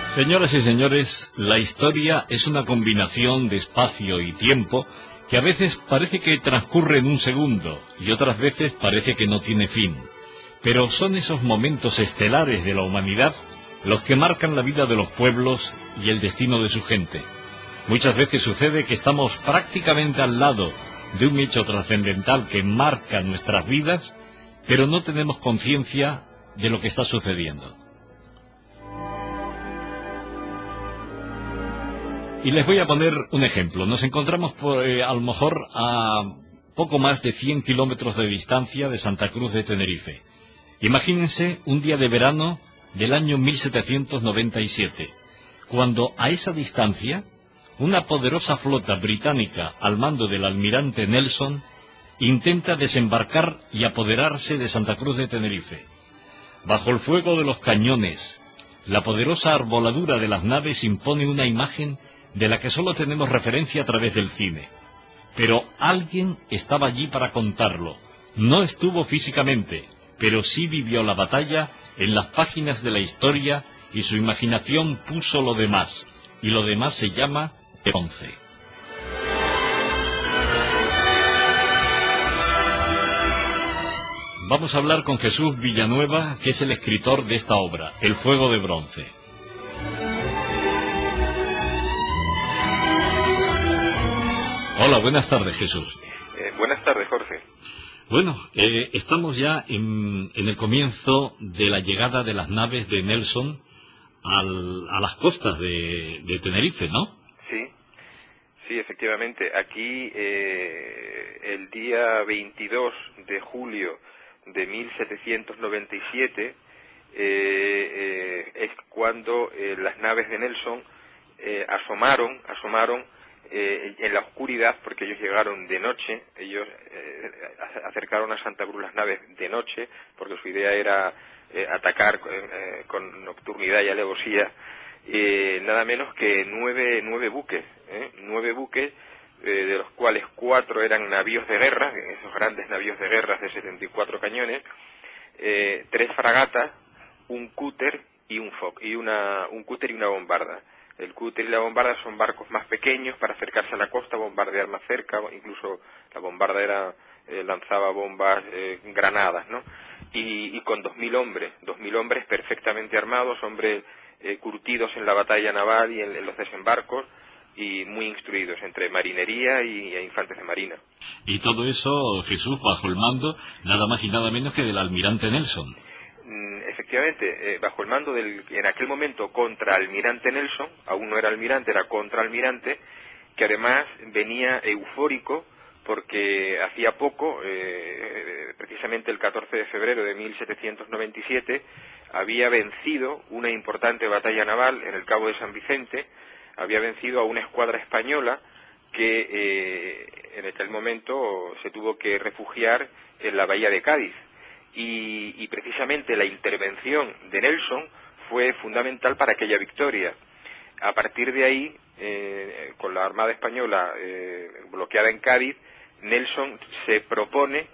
Señoras y señores, la historia es una combinación de espacio y tiempo que a veces parece que transcurre en un segundo y otras veces parece que no tiene fin. Pero son esos momentos estelares de la humanidad los que marcan la vida de los pueblos y el destino de su gente. Muchas veces sucede que estamos prácticamente al lado de un hecho trascendental que marca nuestras vidas, pero no tenemos conciencia de lo que está sucediendo. Y les voy a poner un ejemplo. Nos encontramos a lo mejor a poco más de 100 kilómetros de distancia de Santa Cruz de Tenerife. Imagínense un día de verano del año 1797, cuando a esa distancia una poderosa flota británica al mando del almirante Nelson intenta desembarcar y apoderarse de Santa Cruz de Tenerife. Bajo el fuego de los cañones, la poderosa arboladura de las naves impone una imagen de la que solo tenemos referencia a través del cine. Pero alguien estaba allí para contarlo. No estuvo físicamente, pero sí vivió la batalla en las páginas de la historia y su imaginación puso lo demás. Y lo demás se llama Bronce. Vamos a hablar con Jesús Villanueva, que es el escritor de esta obra, El fuego de bronce. Hola, buenas tardes, Jesús. Buenas tardes, Jorge. Bueno, estamos ya en el comienzo de la llegada de las naves de Nelson a las costas de Tenerife, ¿no? Sí, efectivamente. Aquí, el día 22 de julio de 1797, es cuando las naves de Nelson asomaron en la oscuridad, porque ellos llegaron de noche. Ellos acercaron a Santa Cruz las naves de noche, porque su idea era atacar con nocturnidad y alevosía, nada menos que nueve buques, de los cuales 4 eran navíos de guerra, esos grandes navíos de guerra de 74 cañones, 3 fragatas, un cúter y un cúter y una bombarda. El cúter y la bombarda son barcos más pequeños para acercarse a la costa, bombardear más cerca. Incluso la bombarda lanzaba bombas, granadas, ¿no? Y con 2.000 hombres perfectamente armados, hombres curtidos en la batalla naval y en los desembarcos, y muy instruidos entre marinería e infantes de marina. Y todo eso, Jesús, bajo el mando nada más y nada menos que del almirante Nelson. Efectivamente, bajo el mando en aquel momento, contraalmirante Nelson. Aún no era almirante, era contraalmirante, que además venía eufórico porque hacía poco, precisamente el 14 de febrero de 1797, había vencido una importante batalla naval en el Cabo de San Vicente. Había vencido a una escuadra española que en aquel momento se tuvo que refugiar en la bahía de Cádiz. Y precisamente la intervención de Nelson fue fundamental para aquella victoria. A partir de ahí, con la Armada Española bloqueada en Cádiz, Nelson le propone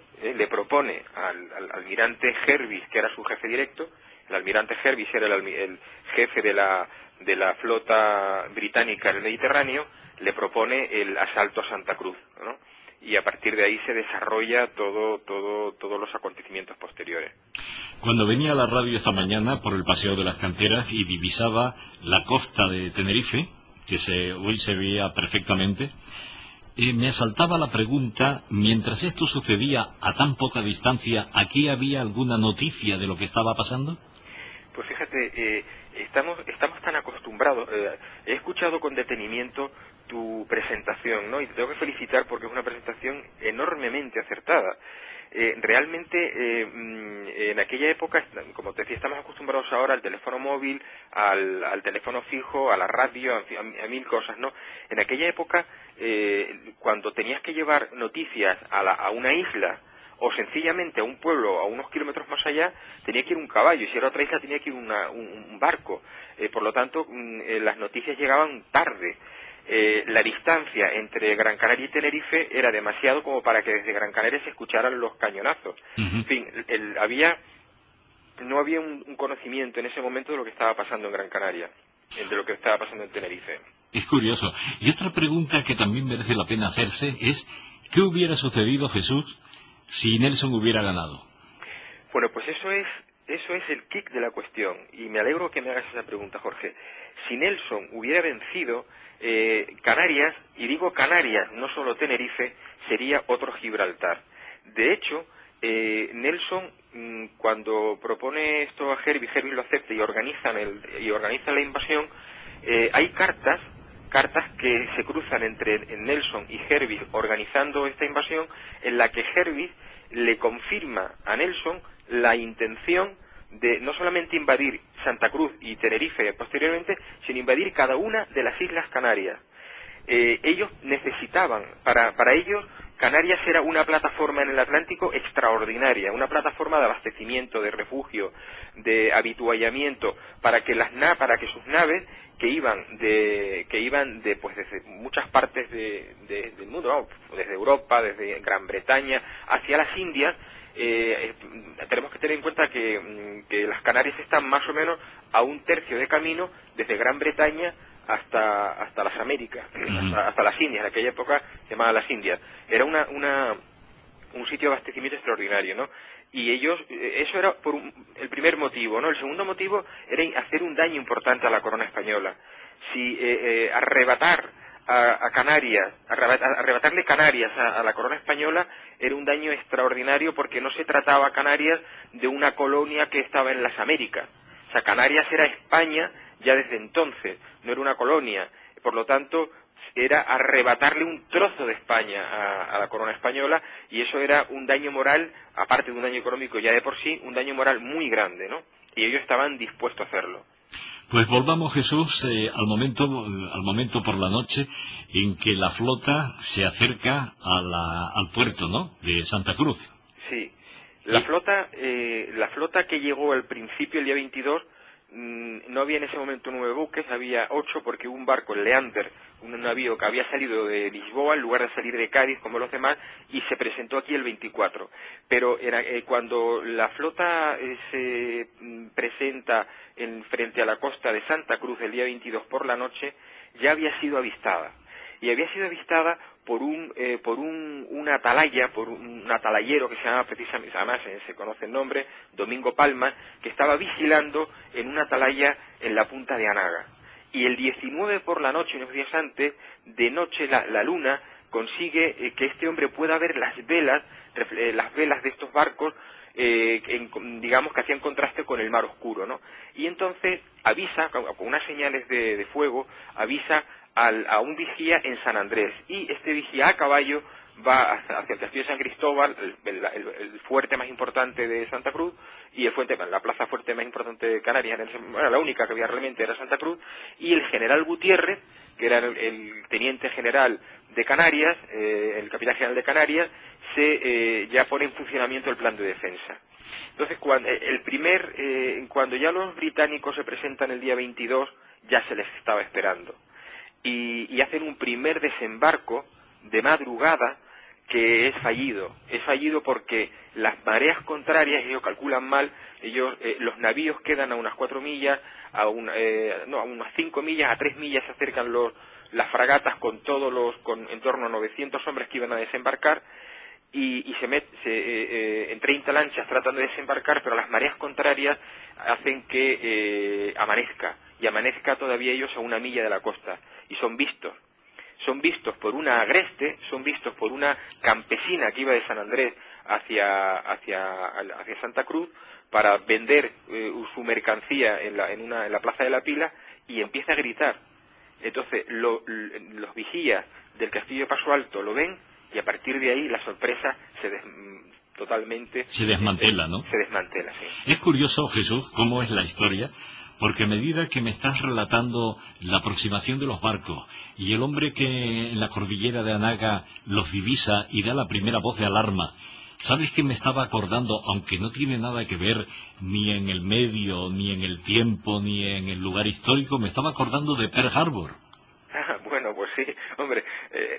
al almirante Jervis, que era su jefe directo. El almirante Jervis era el jefe de la flota británica en el Mediterráneo. Le propone el asalto a Santa Cruz, ¿no? Y a partir de ahí se desarrolla todos los acontecimientos posteriores. Cuando venía a la radio esta mañana por el Paseo de las Canteras y divisaba la costa de Tenerife, que hoy se veía perfectamente, me asaltaba la pregunta, mientras esto sucedía a tan poca distancia, ¿aquí había alguna noticia de lo que estaba pasando? Pues fíjate, estamos tan acostumbrados. He escuchado con detenimiento tu presentación, ¿no? Y te tengo que felicitar porque es una presentación enormemente acertada. Realmente, en aquella época, como te decía, estamos acostumbrados ahora al teléfono móvil, al teléfono fijo, a la radio, a mil cosas, ¿no? En aquella época, cuando tenías que llevar noticias a una isla, o sencillamente a un pueblo a unos kilómetros más allá, tenía que ir un caballo, y si era otra isla tenía que ir un barco. Por lo tanto, las noticias llegaban tarde. La distancia entre Gran Canaria y Tenerife era demasiado como para que desde Gran Canaria se escucharan los cañonazos. En fin, no había un conocimiento en ese momento de lo que estaba pasando en Gran Canaria. de lo que estaba pasando en Tenerife. Es curioso. Y otra pregunta que también merece la pena hacerse es, ¿qué hubiera sucedido, Jesús, si Nelson hubiera ganado? Bueno, pues eso es el kick de la cuestión, y me alegro que me hagas esa pregunta, Jorge. Si Nelson hubiera vencido, Canarias, y digo Canarias, no solo Tenerife, sería otro Gibraltar. De hecho, Nelson, cuando propone esto a Hervis lo acepta y organizan la invasión, hay cartas que se cruzan entre Nelson y Hervis organizando esta invasión, en la que Hervis le confirma a Nelson la intención de no solamente invadir Santa Cruz y Tenerife posteriormente, sino invadir cada una de las Islas Canarias. Ellos necesitaban, para ellos, Canarias era una plataforma en el Atlántico extraordinaria, una plataforma de abastecimiento, de refugio, de habituallamiento, para que sus naves que iban desde muchas partes del mundo, ¿no? Desde Europa, desde Gran Bretaña, hacia las Indias. Tenemos que tener en cuenta que las Canarias están más o menos a un tercio de camino desde Gran Bretaña hasta las Américas, hasta las Indias. En aquella época se llamaba las Indias. Era un sitio de abastecimiento extraordinario, ¿no? Y ellos, eso era el primer motivo, ¿no? El segundo motivo era hacer un daño importante a la corona española. Si arrebatar a Canarias, arrebatarle Canarias a la corona española era un daño extraordinario, porque no se trataba Canarias de una colonia que estaba en las Américas. O sea, Canarias era España ya desde entonces, no era una colonia. Por lo tanto, era arrebatarle un trozo de España a la corona española, y eso era un daño moral, aparte de un daño económico ya de por sí, un daño moral muy grande, ¿no? Y ellos estaban dispuestos a hacerlo. Pues volvamos, Jesús, al momento por la noche en que la flota se acerca al puerto, ¿no?, de Santa Cruz. Sí, la flota que llegó al principio, el día 22, no había en ese momento 9 buques, había 8, porque hubo un barco, el Leander, un navío que había salido de Lisboa en lugar de salir de Cádiz como los demás, y se presentó aquí el 24. Pero cuando la flota se presenta frente a la costa de Santa Cruz el día 22 por la noche, ya había sido avistada. Y había sido avistada por un atalaya, por un atalayero que se llama precisamente, además se conoce el nombre, Domingo Palma, que estaba vigilando en una atalaya en la punta de Anaga. Y el 19 por la noche, unos días antes, de noche la luna consigue que este hombre pueda ver las velas de estos barcos, digamos que hacían contraste con el mar oscuro, ¿no? Y entonces avisa, con unas señales de fuego, avisa a un vigía en San Andrés, y este vigía a caballo va hacia el castillo de San Cristóbal, el fuerte más importante de Santa Cruz, y la plaza fuerte más importante de Canarias, la única que había realmente era Santa Cruz, y el general Gutiérrez, que era el teniente general de Canarias, el capitán general de Canarias, ya pone en funcionamiento el plan de defensa. Entonces, cuando ya los británicos se presentan el día 22, ya se les estaba esperando. Y hacen un primer desembarco de madrugada que es fallido. Es fallido porque las mareas contrarias, ellos calculan mal, los navíos quedan a unas 4 millas, a unas 5 millas, a 3 millas se acercan las fragatas con en torno a 900 hombres que iban a desembarcar, y en 30 lanchas tratan de desembarcar, pero las mareas contrarias hacen que amanezca todavía ellos a 1 milla de la costa, y son vistos por una agreste, son vistos por una campesina que iba de San Andrés hacia Santa Cruz para vender su mercancía en la plaza de la Pila, y empieza a gritar. Entonces los vigías del castillo de Paso Alto lo ven, y a partir de ahí la sorpresa totalmente se desmantela, ¿no? Se desmantela, sí. Es curioso, Jesús, cómo es la historia, porque a medida que me estás relatando la aproximación de los barcos y el hombre que en la cordillera de Anaga los divisa y da la primera voz de alarma, ¿sabes que me estaba acordando, aunque no tiene nada que ver ni en el medio, ni en el tiempo, ni en el lugar histórico, me estaba acordando de Pearl Harbor? Bueno, pues sí, hombre,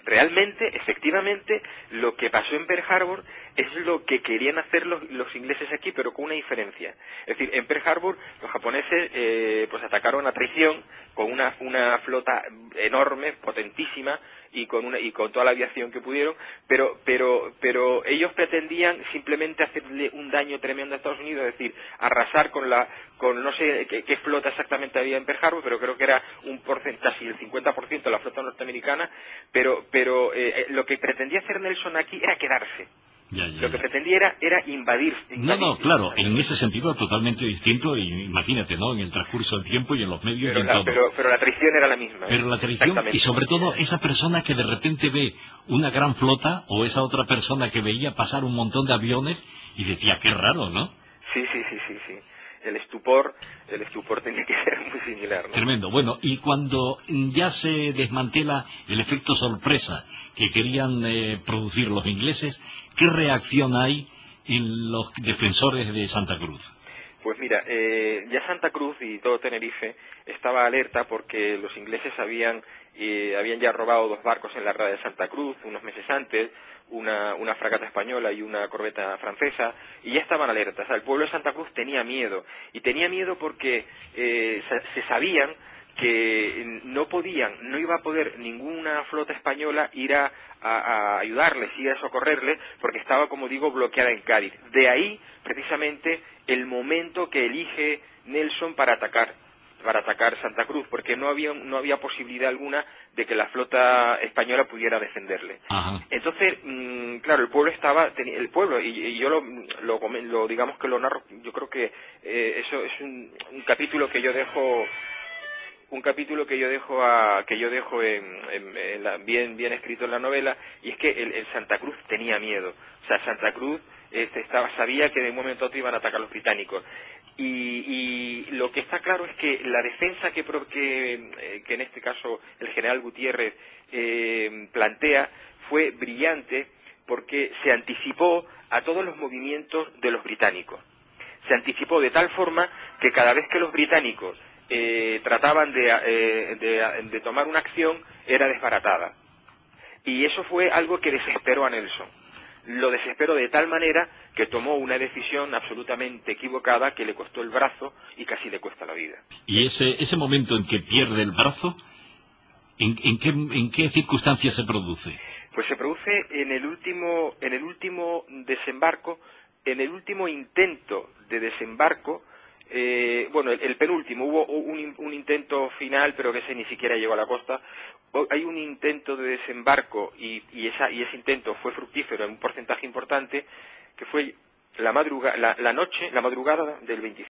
realmente, efectivamente, lo que pasó en Pearl Harbor es lo que querían hacer los ingleses aquí, pero con una diferencia. Es decir, en Pearl Harbor los japoneses pues atacaron a traición, con una flota enorme, potentísima, y con toda la aviación que pudieron, pero ellos pretendían simplemente hacerle un daño tremendo a Estados Unidos, es decir, arrasar con no sé qué flota exactamente había en Pearl Harbor, pero creo que era un porcentaje, casi el 50% de la flota norteamericana, pero lo que pretendía hacer Nelson aquí era quedarse. Lo que pretendía era invadir. No, claro, en ese sentido totalmente distinto, y imagínate, ¿no?, en el transcurso del tiempo y en los medios y en todo. Pero la traición era la misma. Pero la traición, y sobre todo esa persona que de repente ve una gran flota, o esa otra persona que veía pasar un montón de aviones, y decía, qué raro, ¿no? Sí. El estupor tenía que ser muy similar, ¿no? Tremendo. Bueno, y cuando ya se desmantela el efecto sorpresa que querían producir los ingleses, ¿qué reacción hay en los defensores de Santa Cruz? Pues mira, ya Santa Cruz y todo Tenerife estaba alerta porque los ingleses habían ya robado 2 barcos en la rada de Santa Cruz unos meses antes, una fragata española y una corbeta francesa, y ya estaban alertas. O sea, el pueblo de Santa Cruz tenía miedo, y tenía miedo porque se sabían que no iba a poder ninguna flota española ir a ayudarles, ir a socorrerles, porque estaba, como digo, bloqueada en Cádiz. De ahí, precisamente, el momento que elige Nelson para atacar Santa Cruz, porque no había posibilidad alguna de que la flota española pudiera defenderle. Ajá. Entonces, claro, el pueblo, y yo lo digamos que lo narro, yo creo que eso es un capítulo que yo dejo. Un capítulo que yo dejo bien escrito en la novela, y es que el Santa Cruz tenía miedo. O sea, Santa Cruz sabía que de un momento a otro iban a atacar los británicos. Y lo que está claro es que la defensa que en este caso el general Gutiérrez plantea fue brillante, porque se anticipó a todos los movimientos de los británicos. Se anticipó de tal forma que cada vez que los británicos trataban de tomar una acción, era desbaratada. Y eso fue algo que desesperó a Nelson. Lo desesperó de tal manera que tomó una decisión absolutamente equivocada, que le costó el brazo y casi le cuesta la vida. ¿Y ese momento en que pierde el brazo, en qué circunstancias se produce? Pues se produce en el último desembarco, en el último intento de desembarco. El penúltimo, hubo un intento final, pero que ese ni siquiera llegó a la costa. Hay un intento de desembarco y ese intento fue fructífero en un porcentaje importante, que fue la madrugada del 25